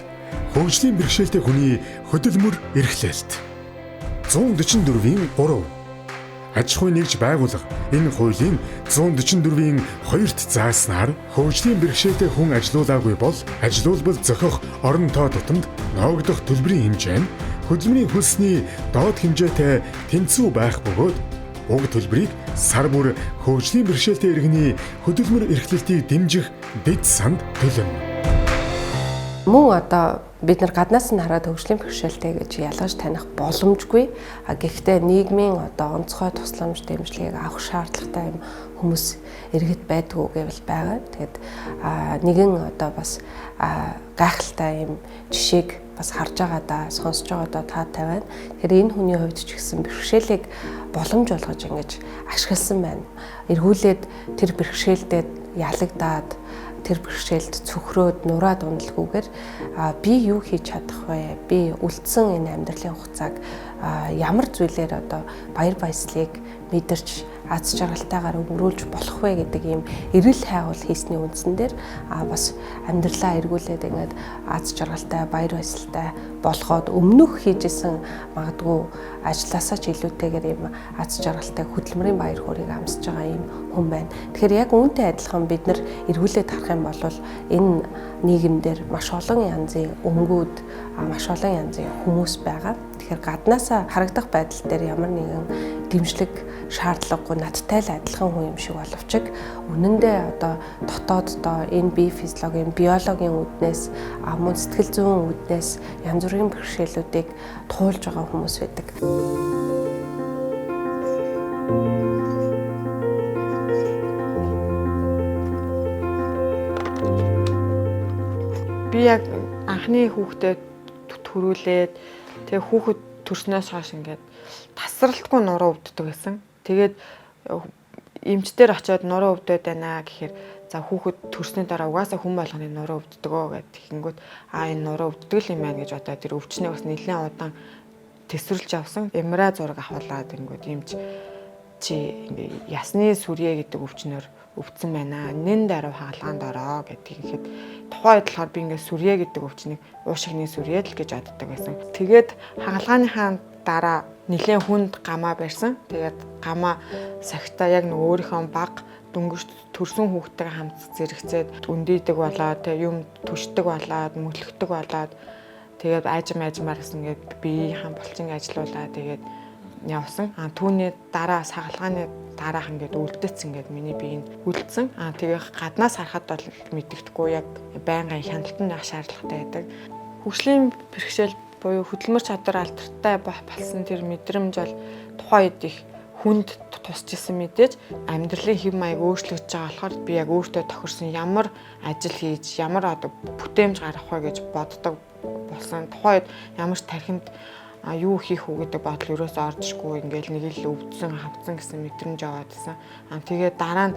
хөгжлийн бэрхшээлтэй хүний хөдөлмөр эрхлэлт. 144-ийн 3. Аж ахуйн нэгж байгууллага энэ хуулийн 144-ийн 2-т зааснаар хөгжлийн бэрхшээлтэй хүн ажилуулаагүй бол ажилуулбал зохих орон тоо тутамд ноогдох төлбөрийн хэмжээ нь хөдөлмөрийн хөлсний доод хэмжээтэй тэнцүү байх бөгөөд уг төлбөрийг сар бүр хөгжлийн бэрхшээлтэй иргэний хөдөлмөр эрхлэлтийг дэмжих дэд санд төлнө. Мөн одоо бид нар гаднаас нь хараад хөгжлийн бэрхшээлтэй гэж ялгаж таних боломжгүй. Гэхдээ нийгмийн одоо онцгой тусламж дэмжлэгийг авах шаардлагатай юм хүмүүс иргэд байдгүй гэвэл байгаа. Тэгээд нэгэн одоо бас гайхалтай юм жишээг бас харж байгаа да, сонсож байгаа да таатай байна. Тэгэхээр энэ хүний хувьд ч гэсэн бэрхшээлийг боломж болгож ингэж ашигласан байна. Эргүүлээд тэр бэрхшээлтэд ялагдаад тэр бэрхшээлд цөхрөөд нураад уналгүйгээр би юу хийж чадах вэ? Би үлдсэн энэ амьдралын хугацааг ямар зүйлээр одоо баяр баясгалыг мэдэрч аз жаргалтайгаар өнгөрүүлж болох вэ гэдэг ийм эрэл хайгуул хийсний үндсэн дээр бас амьдралаа эргүүлээд ингээд аз жаргалтай баяр баясгалтай болгоод өмнөх хийжсэн магадгүй ажилласаа ч илүүтэйгээр ийм аз жаргалтай хөдөлмөрийн баяр хөөргийг амсаж байгаа ийм хүн байна. Тэгэхээр яг үүнтэй адилхан бид нар эргүүлээд харах юм бол энэ нийгэмдэр маш олон янзын өнгүүд, маш олон янзын хүмүүс байгаа. Тэгэхээр гаднаасаа харагдах байдал дээр ямар нэгэн дэмжлэг шаардлагагүй надтай л адилхан хүн юм шиг боловч үнэндээ одоо дотооддоо энэ бие физиологийн, биологийн үүднээс мөн сэтгэл зүйн үүднээс янз бүрийн бэрхшээлүүдийг туулж байгаа хүмүүс байдаг. Би яг анхны хүүхдэд төрүүлээд тэгээ хүүхэд төрснөөс хойш ингээд тасралтгүй нуруу өвддөг байсан. Тэгээд эмчтэр очиод нуруу өвдөд байна гэхээр за хүүхэд төрсний дараа угаасаа хүн болгоны нуруу өвддөгөө гэдэг тэгэнгүүт энэ нуруу өвддөг юм байна гэж одоо тэр өвчнээ бас нэлээд удаан тэсвэрлж авсан. МРА зураг авахлаад ингэнгүүт эмч чи ингээ ясны сүрье гэдэг өвчнөр өвдсөн байна. Нэн даруй хаалгаанд ороо гэдэг ихэд тухайд болохоор би ингээ сүрье гэдэг өвчнийг уушигны сүрье л гэж боддог байсан. Тэгээд хаалгааныхаа дараа нэлээд хүнд гамаа барьсан. Тэгээд гамаа сахита яг нэг өөрийнхөө баг дөнгөж төрсөн хүүхдтэйгээ хамт зэрэгцээд өндийдэг болоод юм түшдэг болоод мөглөгдөг болоод тэгээд аажмаар ингээд биеийн булчин ажиллаулаа тэгээд явсан. Түүний дараа сагалгааны дараах ингээд үлдээсэн ингээд миний бие нь үлдсэн. Тэгээ гаднаас харахад бол мэддэхгүй яг байнгын хяналтанд байх шаардлагатай байдаг. Хөгжлийн бэрхшээл буюу хөдөлмөр чадвар алдартай болсон тэр мэдрэмж бол тухайн үед их хүнд тусч исэн мэдээж амьдралын хэв маяг өөрчлөгдөж байгаа болохоор би яг өөртөө тохирсон ямар ажил хийж ямар одоо бүтээмж гаргах вэ гэж боддог болсон. Тухайн үед ямар ч тархинд юу хийх үү гэдэг бодол ерөөсөө оржгүй ингээл нэг л өвдсөн хавцсан гэсэн мэдрэмж аваад байсан. Тэгээд дараа нь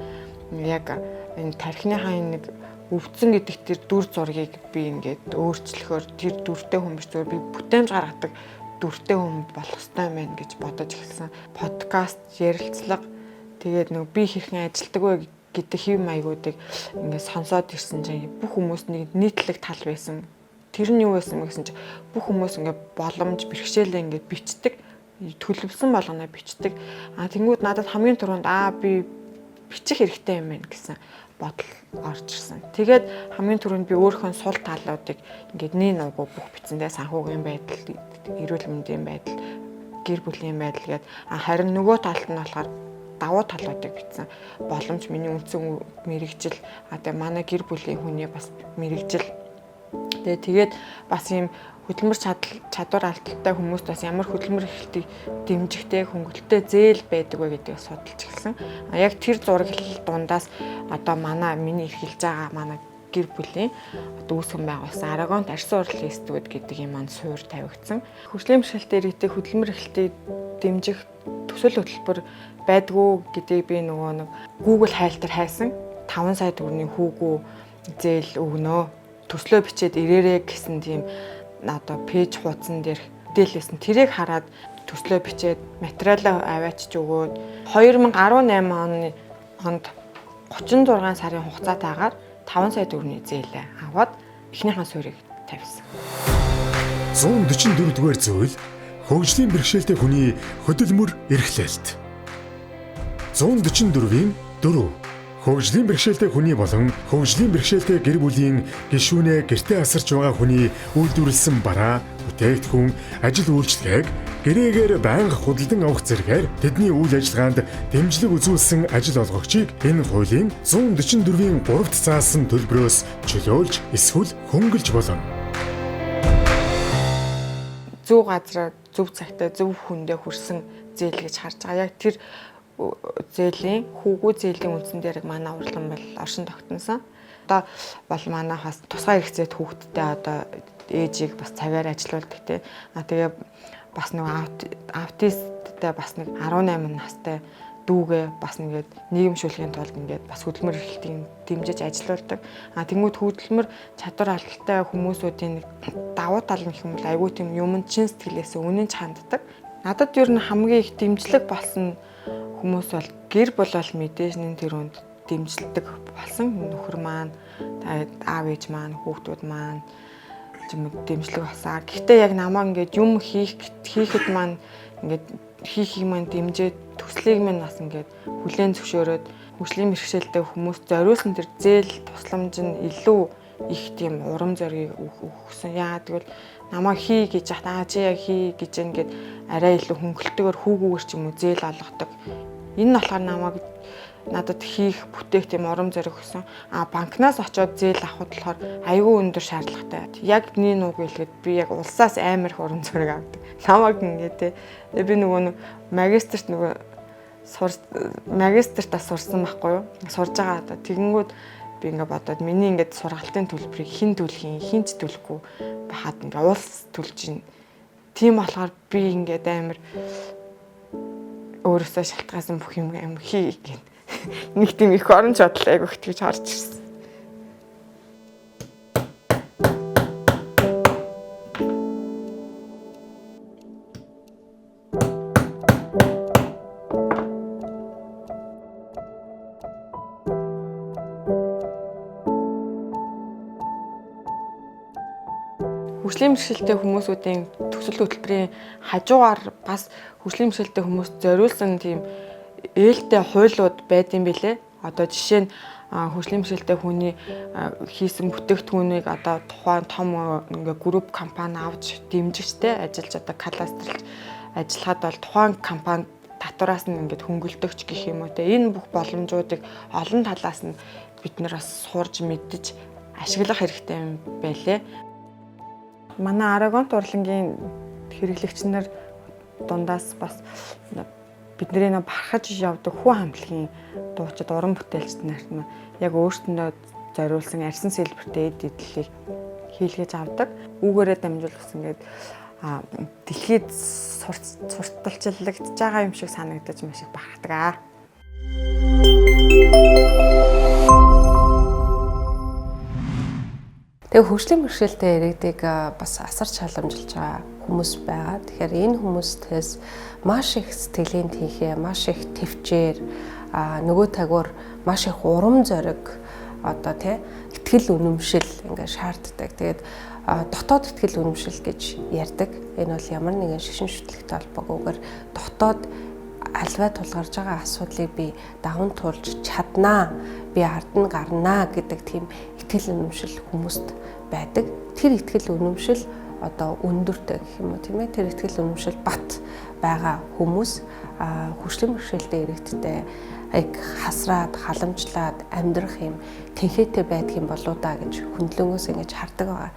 яг энэ тархиныхаа нэг өвдсөн гэдэг тэр дүр зургийг би ингээд өөрчлөхөөр тэр дүртэй хүн биш зүгээр би бүтээмж гаргадаг дүртэй хүн болох хэрэгтэй юм байна гэж бодож эхэлсэн. Подкаст, ярилцлага тэгээд нэг би хэрхэн ажилтдаг вэ гэдэг хэв маягуудыг ингээд сонсоод ирсэн чинь бүх хүмүүс нэг нийтлэг тал байсан. Тэр нь юу байсан гэсэн чинь бүх хүмүүс ингээд боломж бэрхшээлээ ингээд бичдэг, төлөвлөсөн болгоно бичдэг. Тэнгүүд надад хамгийн түрүүнд би бичих хэрэгтэй юм байна гэсэн бодол орж ирсэн. Тэгээд хамгийн түрүүнд би өөрийнхөө сул талуудыг ингээд нэг бүх бичсэндээ санхүүгийн байдал, эрүүл мэндийн байдал, гэр бүлийн байдал гээд харин нөгөө талд нь болохоор давуу талуудыг бичсэн. Боломж миний үндсэн мэрэгжил тэгээ манай гэр бүлийн хүний бас мэрэгжил. Тэгээд бас ийм хөдөлмөр чадвар алдaltaй хүмүүст бас ямар хөдөлмөр эрхлэлтийг дэмжихтэй хөнгөлөлттэй зээл байдаг вэ гэдгийг судалж эхэлсэн. Яг тэр зураг дундаас одоо миний эрхэлж байгаа манай гэр бүлийн одоо үүсгэн байгуулсан Арагонт арьсан урал институт гэдэг юм суур тавигдсан. Хөгжлийн бэрхшээлтэй иргэдэд хөдөлмөр эрхлэлтийг дэмжих төсөл хөтөлбөр байдгүй гэдгийг би нэг Google хайлтар хайсан. 5 сая төгрөгийн хүүгүү зээл өгнө. Төслөө бичээд ирээрээ гэсэн тийм одоо пэйж хуудсан дээр мэдээлэлсэн. Тэрийг хараад төслөө бичээд материалаа аваачиж өгөөд 2018 онд 36 сарын хугацаатаагаар 5 сая төгрөгийн зээлээ аваад эхнийхэн суурийг тавьсан. 144 дугаар зүйл хөгжлийн бэрхшээлтэй хүний хөдөлмөр эрхлэлт. 144-ийн 4 хөгжлийн бэрхшээлтэй хүний болон хөгжлийн бэрхшээлтэй гэр бүлийн гишүүнээ гэртээ асарч байгаа хүний үйлдвэрлэсэн бараа, бүтээгдэхүүн, ажил үйлчлэгийг гэрээгээр байнга худалдан авах зэргээр тэдний үйл ажиллагаанд дэмжлэг үзүүлсэн ажил олгогчийг энэ хуулийн 144-ийн 3-т заасан төлбөрөөс чөлөөлж эсвэл хөнгөлж болно. Зөв газараа зөв цагтаа зөв хүндээ хүрсэн зээл гэж харж байгаа. Яг тэр зээлийн хүүгүү зээлийн үндсэн дээр манай урлаган бол оршин тогтносон. Одоо бол манайхаас тусгай хэрэгцээт хүүхдтэй одоо ээжийг бас цавьаар ажилуулдаг те. Тэгээ бас нэг аутисттэй бас нэг 18 настай дүүгээ бас нэгээд нийгэмшүүлэхийн тулд ингээд бас хөдөлмөр эрхлэлтийг дэмжиж ажилуулдаг. Тэнгүүд хөдөлмөр чадвар алгалтай хүмүүсүүдийн нэг давуу тал нь хэм бол айгүй тийм юмд чин сэтгэлээс үнэн ханддаг. Надад ер нь хамгийн их дэмжлэг болсон хүмүүс бол гэр болол мэдээж нэн тэр үнд дэмжлдэг болсон нөхөр маань, аав ээж маань, хүүхдүүд маань дэмжлэг басаа. Гэхдээ яг намаа ингээд юм хийхэд маань ингээд хийхийг маань дэмжиж төслийг маань бас ингээд хүлээн зөвшөөрөөд хөгжлийн бэрхшээлтэй хүмүүс зориулсан тэр зээл тусламж нь илүү их тийм урам зориг өгсөн. Яагаад гэвэл намаа хий гэж яхад чи яг хий гэж ингээд арай илүү хөнгөлтөөр хүүгүүгээр ч юм уу зээл олгодог. Энэ нь болохоор намайг надад хийх бүтээх тийм урам зориг өгсөн. Банкнаас очиод зээл авахд болохоор аюул өндөр шаардлагатай. Яг нэг үг хэлгээд би яг улсаас амар их урам зориг авдаг. Намайг ингээд те би нөгөө магистрт нөгөө магистртаа сурсан байхгүй юу? Сурж байгаа одоо тэгэнгүүт би ингээд бодоод миний ингээд сургалтын төлбөрийг хэн төлөх, хинч төлөхгүй байхад ингээд улс төлж чинь. Тийм болохоор би ингээд амар өөрөөсөө шалтгаасан бүх юм амар хий гэх нэг тийм их оронч бодлоо айгүйх гэж харж ирсэн. Хөгжлийн бэрхшээлтэй хүмүүсүүдийн төсөл хөтөлбөрийн хажуугаар бас хөгжлийн бэрхшээлтэй хүмүүст зориулсан тийм ээлтэй хуйлууд байдсан билээ. Одоо жишээ нь хөгжлийн бэрхшээлтэй хүний хийсэн бүтээгдэхүүнийг одоо тухайн том ингээ групп компани авч дэмжижтэй ажиллаж одоо каластралж ажиллахад бол тухайн компани татвараас нь ингээд хөнгөлдөгч гэх юм уу те. Энэ бүх боломжуудыг олон талаас нь бид нар бас сурж мэдж ашиглах хэрэгтэй юм байлээ. Манай Арагонт урлагийн хэрэглэгч нар дундаас бас бидний бархаж явдаг хүн хамтлагийн дуучид уран бүтээлчд нарт нь яг өөрсдөндөө зориулсан арьсан сэлбэртэй эд эдлийг хийлгэж авдаг. Үүгээрээ дамжуулсан ингээд дэлхийд сурталчилагдж байгаа юм шиг санагдаж маш их бахархдаг. Тэгээ хөгжлийн бэрхшээлтэй иргэдийг бас асарч халамжилж байгаа хүмүүс байгаа. Тэгэхээр энэ хүмүүстээс маш их сэтгэлийн тэнхээ, маш их төвчээр нөгөө тагвар маш их урам зориг одоо тий итгэл үнэмшил ингээ шаарддаг. Тэгээд дотоод итгэл үнэмшил гэж ярьдаг. Энэ бол ямар нэгэн шишин шүтлэгтэй холбоогүйгээр дотоод альваа тулгарж байгаа асуудлыг би даван туулж чаднаа, би ард нь гарнаа гэдэг тийм итгэл үнэмшил хүмүүст байдаг. Тэр итгэл үнэмшил одоо өндөртэй гэх юм уу тийм ээ. Тэр итгэл үнэмшил бат байгаа хүмүүс хөгжлийн бэрхшээлтэй иргэдтэй яг хасраад, халамжлаад амьдрах юм тэнхээтэй байдаг юм болоо да гэж хөндлөнгөөс ингэж хардаг байгаа.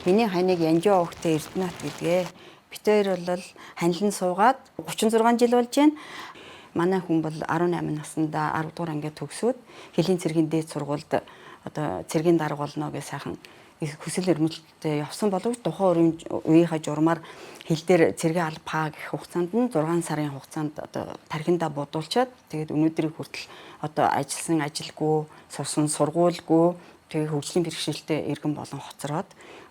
Миний ханыг Янжуу өвгтэй Эрдэнэт гэдгээ. Бид хоёр бол ханилан суугаад 36 жил болж байна. Манай хүн бол 18 наснда 10 дугаар ангид төгсөөд Хэлийн цэргийн дээд сургуульд одоо цэргийн дарга болно гэж сайхан хүсэл эрмэлзэлтэй явсан боловч тухайн үеийнхээ журмаар хил дээр цэргийн алба гэх хугацаанд нь 6 сарын хугацаанд одоо тархиндаа бодуулчаад тэгээд өнөөдрийг хүртэл одоо ажилласан ажилгүй, сурсан сургуульгүй, тэгээд хөгжлийн бэрхшээлтэй иргэн болон хоцроод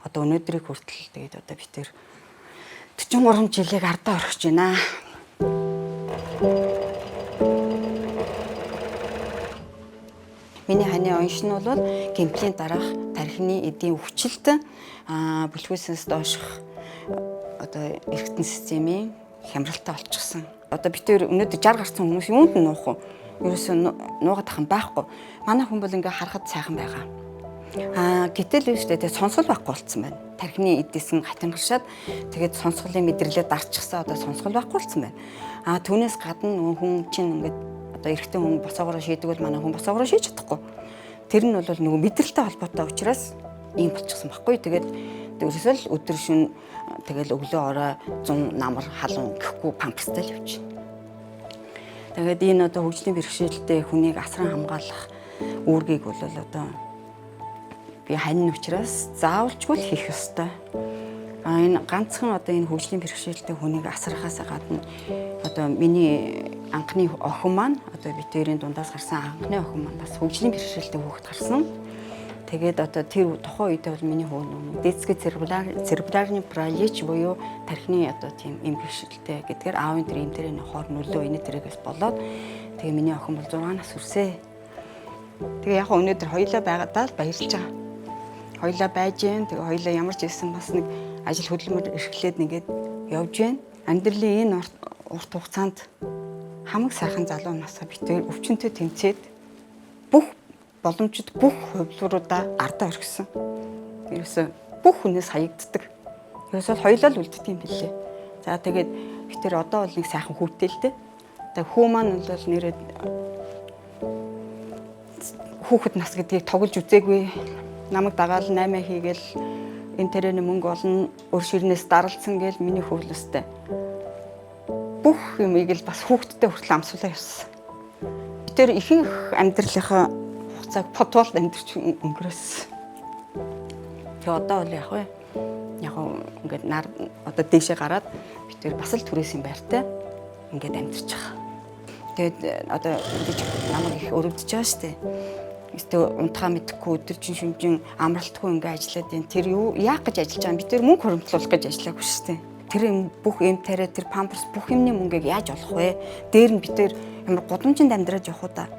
одоо өнөөдрийг хүртэл тэгээд одоо бид тэр 43 жилийг ардаа орхиж байна. Миний ханы онш нь бол гэмтлийн дараах тархины эдийн өвчлөлт бүлгүүсээс доошх одоо эргэтэн системийн хямралтай болчихсон. Одоо бид тэр өнөөдөр 60 гарсан хүмүүс юунд нь нуух вэ? Ерөөсөө нуугаад тах юм байхгүй. Манай хүн бол ингээ харахад сайхан байгаа. Гэтэл биш үү, тэгээ сонсгол байхгүй болцсон байна. Тархины эдээс нь хатангаршаад тэгээд сонсголын мэдрэлээ дарчихсан одоо сонсгол байхгүй болцсон байна. Түүнээс гадна хүн чинь ингээд одоо эрэгтэй хүн босоогоор шийдэг бол манай хүн босоогоор шийдэж чадахгүй. Тэр нь бол нөгөө мэдрэлтэй холбоотой учраас ийм болчихсон байхгүй. Тэгээд ерөөсөө л өдөр шөнө тэгэл өглөө орой 100 намар халуун гэхгүй памперстай л явж байна. Тэгээд энэ одоо хөгжлийн бэрхшээлтэй хүнийг асран хамгаалах үүргийг бол одоо би хань учраас заавалжгүй л хийх ёстой. Энэ ганцхан одоо энэ хөгжлийн бэрхшээлтэй хүнийг асрахаас гадна одоо миний анхны охин маань одоо бид тэрийн дундаас гарсан анхны охин маань бас хөгжлийн бэрхшээлтэй хүүхэд гарсан. Тэгээд одоо тэр тухайн үедээ бол миний хүү детский церебральный паралич буюу тархины одоо тийм эм бэрхшээлтэй гэдгээр аавын тэр эм тэрийн хоор нөлөө энэ тэрэгээс болоод тэгээ миний охин бол 6 нас хүрсэн. Тэгээ яг өнөөдөр хоёулаа байгаадаа л баярлж байгаа. Хоёулаа байж гэн тэгээ хоёулаа ямар ч байсан бас нэг ажил хөдөлмөр эрхлээд нэгээд явж гэн. Амьдралын энэ урт хугацаанд хамаг сайхан залуу насаа битээр өвчнөд тэмцээд бүх боломжит бүх хувилбаруудаа ардаа орхисон. Ерөөсөө бүх хүнээс хаягддаг. Ерөөсөө хоёулаа л үлддэг юм билээ. За тэгээд битээр одоо бол нэг сайхан хүүтэй л дээ. Тэгээ хүү маань бол нэрээд хүүхэд нас гэдгийг тоглож үзээгүй. Намайг дагаал 8 хийгээл энэ тэрэний мөнгө олон өр ширнээс даралцсан гээл миний хөвлөстэй. Бүх юмыг л бас хүүхдтэй хүртэл амсуулаа явсан. Би тэр ихэнх амьдралынхаа хугацааг потуалд амьдэрч өнгөрөөсөн. Тэгээ одоо бол яг вэ. Яг ингээд нар одоо дээшээ гараад би тэр бас л түрээсийн байртай ингээд амьдэрч байгаа. Тэгээд одоо ингэж намайг их өрөвдөж байгаа шүү дээ. Эсвэл унтахаа мэдэхгүй өдөржин шүнжин амралтгүй ингээ ажиллаад байна. Тэр юу яах гэж ажиллаж байгаа юм? Би тэр мөнгө хуримтлуулах гэж ажиллаагүй шүү дээ. Тэр бүх эм тарай тэр памперс бүх юмны мөнгийг яаж олох вэ? Дээр нь би тэр ямар гудамжинд амьдраад явах уу да.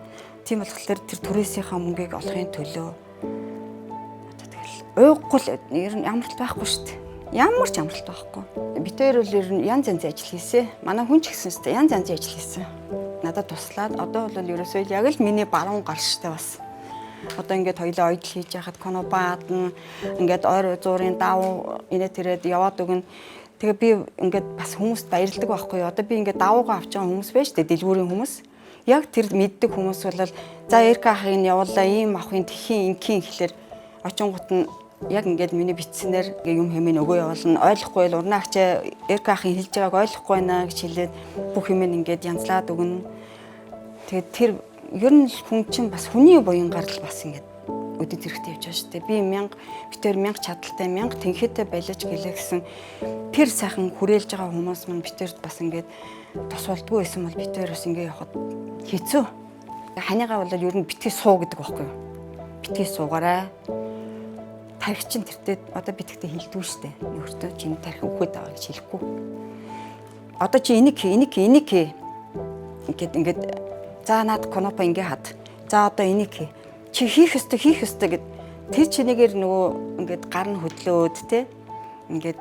Тийм болохоор тэр түрээсийнхаа мөнгийг олохын төлөө одоо тэгэл уйггүй л ер нь амралт байхгүй шүү дээ. Ямар ч амралт байхгүй. Би тэр бол ер нь янз янзын ажил хийсэн. Манай хүн ч гэсэн шүү дээ янз янзын ажил хийсэн. Надад туслаад одоо бол ерөөсөө яг л миний баруун гал штэ бас. Одоо ингээд хоёлаа ойдл хийж яхад коно баадна ингээд ойр зуурын давуу инээ тэрэд яваад өгнө. Тэгээ би ингээд бас хүмүүст баярлдаг байхгүй юу. Одоо би ингээд давуугаа авч байгаа хүмүүс байж тээ дэлгүүрийн хүмүүс. Яг тэр мэддэг хүмүүс бол за РК ахыг явуулаа ийм авахын тхийн инхийн гэхлээр очингууд нь яг ингээд миний битснээр юм хэмээн өгөө явуулна. Ойлгохгүй л урнаа ачаа РК ахын хэлж байгааг ойлгохгүй байна гэж хэлээд бүх юм ингээд янзлаад өгнө. Тэгээд тэр ер нь хүн чинь бас хүний буянгаар л бас ингээд өдөд зэрэгтэй явж байгаа шүү дээ. Би битээр 1000 чадaltaй 1000 тэнхээтэй байлаач гэлээ гэсэн тэр сайхан хүрээлж байгаа хүмүүс маань битээр бас ингээд тус болдгоо байсан бол битээр бас ингээд явахад хэцүү. Ханыгаа бол ер нь битгий суу гэдэг байхгүй юу? Битгий суугаарай. Тархи чинь тэртээ одоо битгтээ хилдэггүй шүү дээ. Өөртөө чинь тархи өгөхөд байгаа гэж хэлэхгүй. Одоо чи энийг ингээд за наад конопа ингээ хад. За одоо энийг хий. Чи хийх ёстой гэд тэр чинээгээр нөгөө ингээд гар нь хөдлөөд те ингээд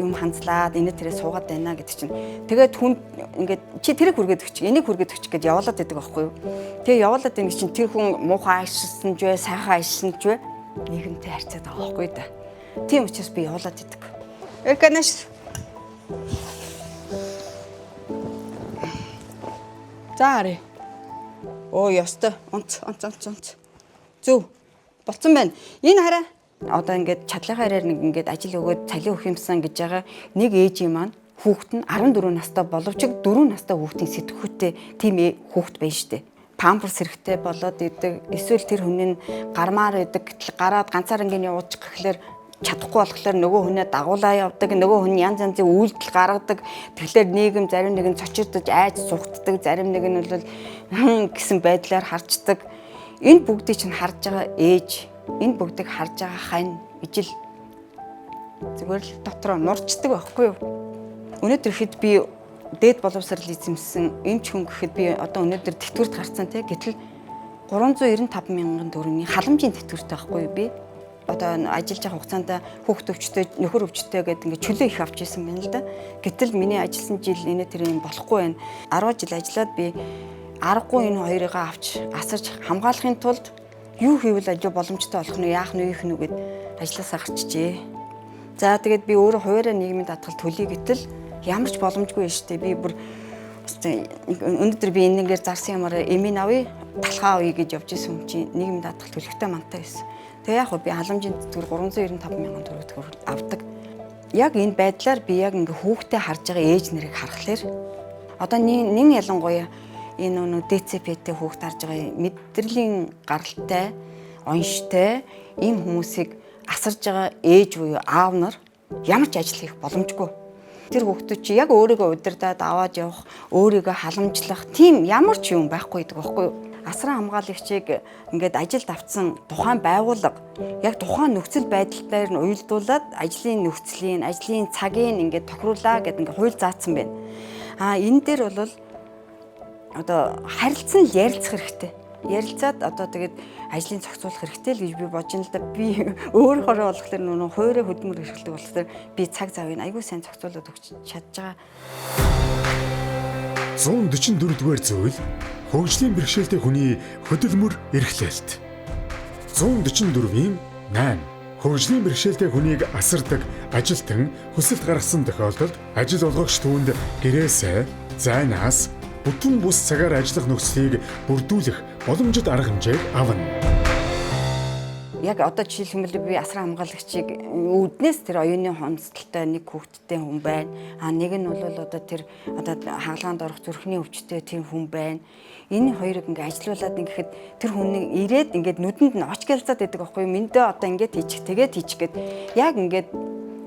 юм ханцлаад энэ тэрээ суугаад байна гэдэг чинь. Тэгээд хүн ингээд чи тэрийг хүргээд өчг, энийг хүргээд өчг гэдээ явуулаад байдаг байхгүй юу? Тэгээ явуулаад байгаа чинь тэр хүн муухай ажилласан ч вэ, сайхан ажилласан ч вэ нийгэмтэй харьцаад байгаа байхгүй да. Тийм учраас би явуулаад байдаг. Эканаш. Заари. Оо ёстой. Онц. Зөв. Болцсон байна. Энэ хараа. Одоо ингээд чадлынхаа хараар нэг ингээд ажил өгөөд цалин өгөх юмсан гэж байгаа нэг ээжийн маань хүүхэд нь 14 настай боловч 4 настай хүүхдийн сэтгхүүтэй тийм хүүхэд байж штэ. памперс хэрэгтэй болоод идэг. Эсвэл тэр хүний гармаар идэг. Гэтэл гараад ганцаар ингэ явуучих гэхлээр чадахгүй болохоор нөгөө хүнээ дагуулаа явдаг, нөгөө хүн янз янзын үйлдэл гаргадаг. Тэгэхээр нийгэм зарим нэг нь цочирдож айж сухтдаг, зарим нэг нь бол гэсэн байдлаар харцдаг. Энэ бүгдийг чинь харж байгаа ээж, энэ бүгдийг харж байгаа хань, ижил зүгээр л дотроо нурчдаг байхгүй юу? Өнөөдөр хэд би дээд боловсрал эзэмсэн эмч хүн гэхэд би одоо өнөөдөр тэтгэврт гарцсан тий. Гэтэл 395 мянган төгрөгийн халамжийн тэтгэвртэй байхгүй юу би? Одоо ажиллаж байгаа хугацаанд хүүхд өвчтөй, нөхөр өвчтөй гэдэг ингээд чөлөө их авч ирсэн байна л да. Гэтэл миний ажилласан жил энэ тэр юм болохгүй байна. 10 жил ажиллаад би аргагүй энэ хоёрыг авч асарч хамгаалахын тулд юу хийвэл аюу боломжтой болох нь яах нь юу гэд ажилласаа гарчжээ. За тэгээд би өөрөө хуваараа нийгмийн даатгал төлөе гэтэл ямар ч боломжгүй шүү дээ. Би бүр өнөөдөр би энэгээр зарсан юмараа эмийн авъя, талхаа авъя гэж явж исэн юм чи нийгмийн даатгал төлөхтэй мантай байсан. Тэгээ яг би халамжийн тэтгэвэр 395 мянган төгрөг авдаг. Яг энэ байдлаар би яг ингээ хүүхдээ харж байгаа ээж нарыг харахаар одоо нэн ялангуяа энэ нөө ДЦП-тэй хүүхд харж байгаа мэдрэлийн гаралтай, онштой ийм хүмүүсийг асарж байгаа ээж буюу аав нар ямар ч ажил хийх боломжгүй. Тэр хүүхдүүд чи яг өөрийгөө удирдаад аваад явах, өөрийгөө халамжлах тийм ямар ч юм байхгүй гэдэг байхгүй юу? Асран хамгаалагчийг ингээд ажилд авсан тухайн байгууллага яг тухайн нөхцөл байдалтай нь уялдуулаад ажлын нөхцөлийн, ажлын цагийг ингээд тохируулаа гэдэг ингээд хууль заасан байна. Энэ дээр бол одоо харилцан ярилцах хэрэгтэй. Ярилцаад одоо тэгээд ажлыг зохицуулах хэрэгтэй л гэж би бодож байна л да. Би өөрөөрөө болохоор нөө хуурай хөдөлмөр эрхэлдэг болохоор би цаг завыг айгүй сайн зохицуулаад өгч чадж байгаа. 144 дугаар зүйл хөгжлийн бэрхшээлтэй хүний хөдөлмөр эрхлэлт. 144-ийн 8 хөгжлийн бэрхшээлтэй хүнийг асардаг ажилтан хүсэлт гаргасан тохиолдолд ажил олгогч түүнд гэрээсээ, зайнаас бүтэн бус цагаар ажиллах нөхцөлийг бүрдүүлэх боломжит арга хэмжээг авна. Яг одоо жишээлбэл би асран хамгаалагчийг үүднээс тэр оюуны хонцлолтой нэг хүүхэдтэй хүн байна. Нэг нь бол одоо тэр одоо хаалгаанд орох зүрхний өвчтөй тийм хүн байна. Энэ хоёрыг ингээ ажилуулад ингээд тэр хүнийг ирээд ингээд нүдэнд нь оч гэлзаад байдаг байхгүй юу? Мэндээ одоо ингээд хийчих, тэгээд хийчих гэд яг ингээд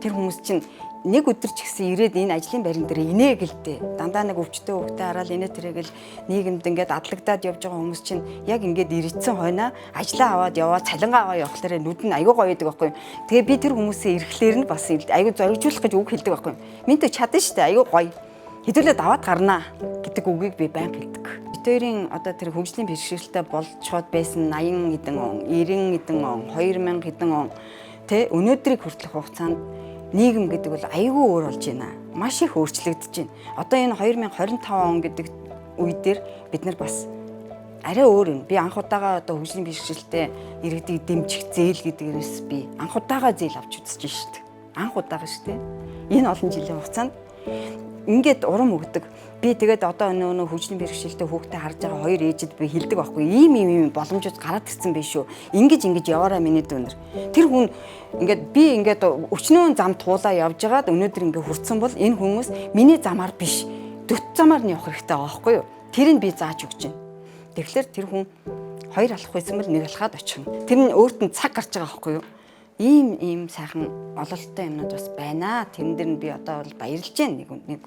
тэр хүмүүс чинь нэг өдөр ч гэсэн ирээд энэ ажлын байран дээр инээ гэлтэй. Дандаа нэг өвчтөй хүүхдээ хараад инээ тэрэгэл нийгэмд ингээд адлагдаад явж байгаа хүмүүс чинь яг ингээд иргэцэн хойноо ажлаа аваад яваа, цалингаа аваа явахлаарэ нүд нь аягүй гоё байдаг байхгүй юу? Тэгээ би тэр хүмүүсийн эрхлээр нь бас аягүй зоригжуулах гэж үг хэлдэг байхгүй юу? Минь чадна шүү дээ, аягүй гоё. Хэдүүлээд аваад гарнаа гэдэг үгийг би байнга хэлдэг. Битүүрийн одоо тэр хөгжлийн бэрхшээлтэй болцоод байсан 80 хэдэн он, 90 хэдэн он, 2000 хэдэн он тэ өнөөдрийг хүртэлх хугацаанд нийгэм гэдэг бол аягүй өөр болж байна. Маш их өөрчлөгдөж байна. Одоо энэ 2025 он гэдэг үе дээр бид нар бас арай өөр юм. Би анх удаага одоо хөгжлийн бэрхшээлтэй иргэдийг дэмжих зээл гэдгээрээс би анх удаага зээл авч үзэж шүү дээ. Анх удаага шүү дээ. Энэ олон жилийн хугацаанд ингээд урам өгдөг. Би тэгээд одоо нөө хөгжлийн бэрхшээлтэй хүүхдээ харж байгаа хоёр ээжэд би хэлдэг байхгүй. Ийм боломжууд гараад ирсэн байх шүү. Ингэж яваараа миний дүүнэр. Тэр хүн ингээд би ингээд өчнөө зам туулаа явж байгаад өнөөдөр ингээд хүрсэн бол энэ хүмүүс миний замаар биш дөт замаар нь явах хэрэгтэй байгаа байхгүй юу? Тэрийг би зааж өгч байна. Тэгэхээр тэр хүн хоёр алах байсан бол нэг алхаад очих юм. Тэр нь өөрт нь цаг гарч байгаа байхгүй юу? Ийм сайхан ололттой юмнууд бас байна. Тэрэн дээр нь би одоо бол баярлж байна нэг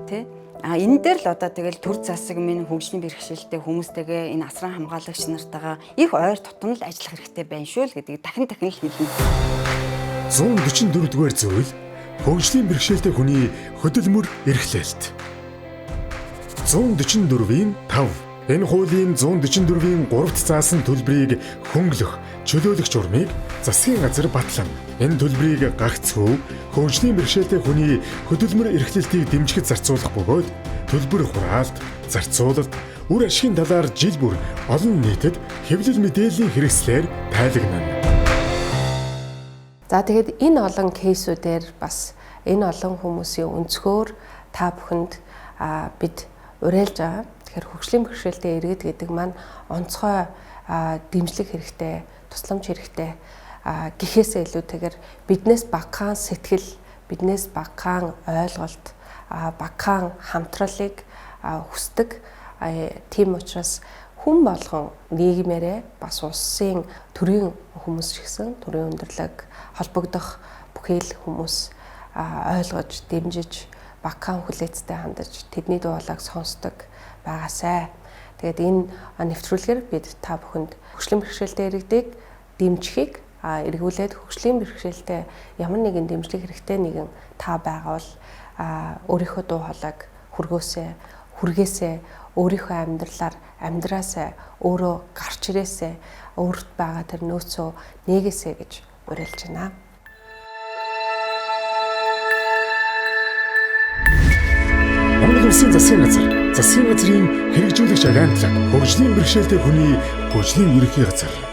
Тэ? Энэ дээр л одоо тэгэл төр засаг минь хөгжлийн бэрхшээлтэй хүмүүстэйгээ энэ асран хамгаалагч нартайгаа их ойр тутамд ажиллах хэрэгтэй байна шүү л гэдгийг дахин л хэлнэ. 144 дугаар зүйл хөгжлийн бэрхшээлтэй хүний хөдөлмөр эрхлэлт. 144-ийн 5 энэ хуулийн 144-ийн 3-т заасан төлбөрийг хөнгөлөх, чөлөөлөх журмыг засгийн газар батлана. Энэ төлбөрийг гагц хөв хөгжлийн бэрхшээлтэй хүний хөдөлмөр эрхлэлтийг дэмжихэд зарцуулах бөгөөд төлбөр хураалт, зарцуулалт, үр ашигын талаар жил бүр олон нийтэд хэвлэл мэдээллийн хэрэгслээр тайлагнана. За тэгээд энэ олон кейсүүдээр бас энэ олон хүмүүсийн өнцгөр та бүхэнд бид уриалж байгаа. Тэгэхээр хөгжлийн бэрхшээлтэй иргэд гэдэг маань онцгой дэмжлэг хэрэгтэй, тусламж хэрэгтэй гэхээсээ илүүтэйгээр биднээс багахан сэтгэл, биднээс багахан ойлголт, багахан хамтралыг хүсдэг Тийм учраас хүн болгон нийгмээрээ бас улсын төрийн хүмүүс ч гэсэн төрийн өндөрлөг холбогдох бүхий л хүмүүс ойлгож, дэмжиж, багахан хүлээцтэй хандаж тэдний дуулааг сонсдог байгаасай. Тэгээд энэ нэвтрүүлгээр бид та бүхэнд хөгжлийн бэрхшээлтэй иргэдийг дэмжихийг эргүүлээд хөгжлийн бэрхшээлтэй ямар нэгэн дэмжлэг хэрэгтэй нэгэн та байгаа бол өөрийнхөө дуу хоолойг хүргээсэй, өөрийнхөө амьдралаар амьдраасай, өөрөө гарч ирээсэй, өөрт байгаа тэр нөөцөө нээгээсэй гэж уриалж байна. Монгол Улсын засгийн газрын хэрэгжүүлэгч агентлаг хөгжлийн бэрхшээлтэй хүний хөгжлийн ерөнхий газар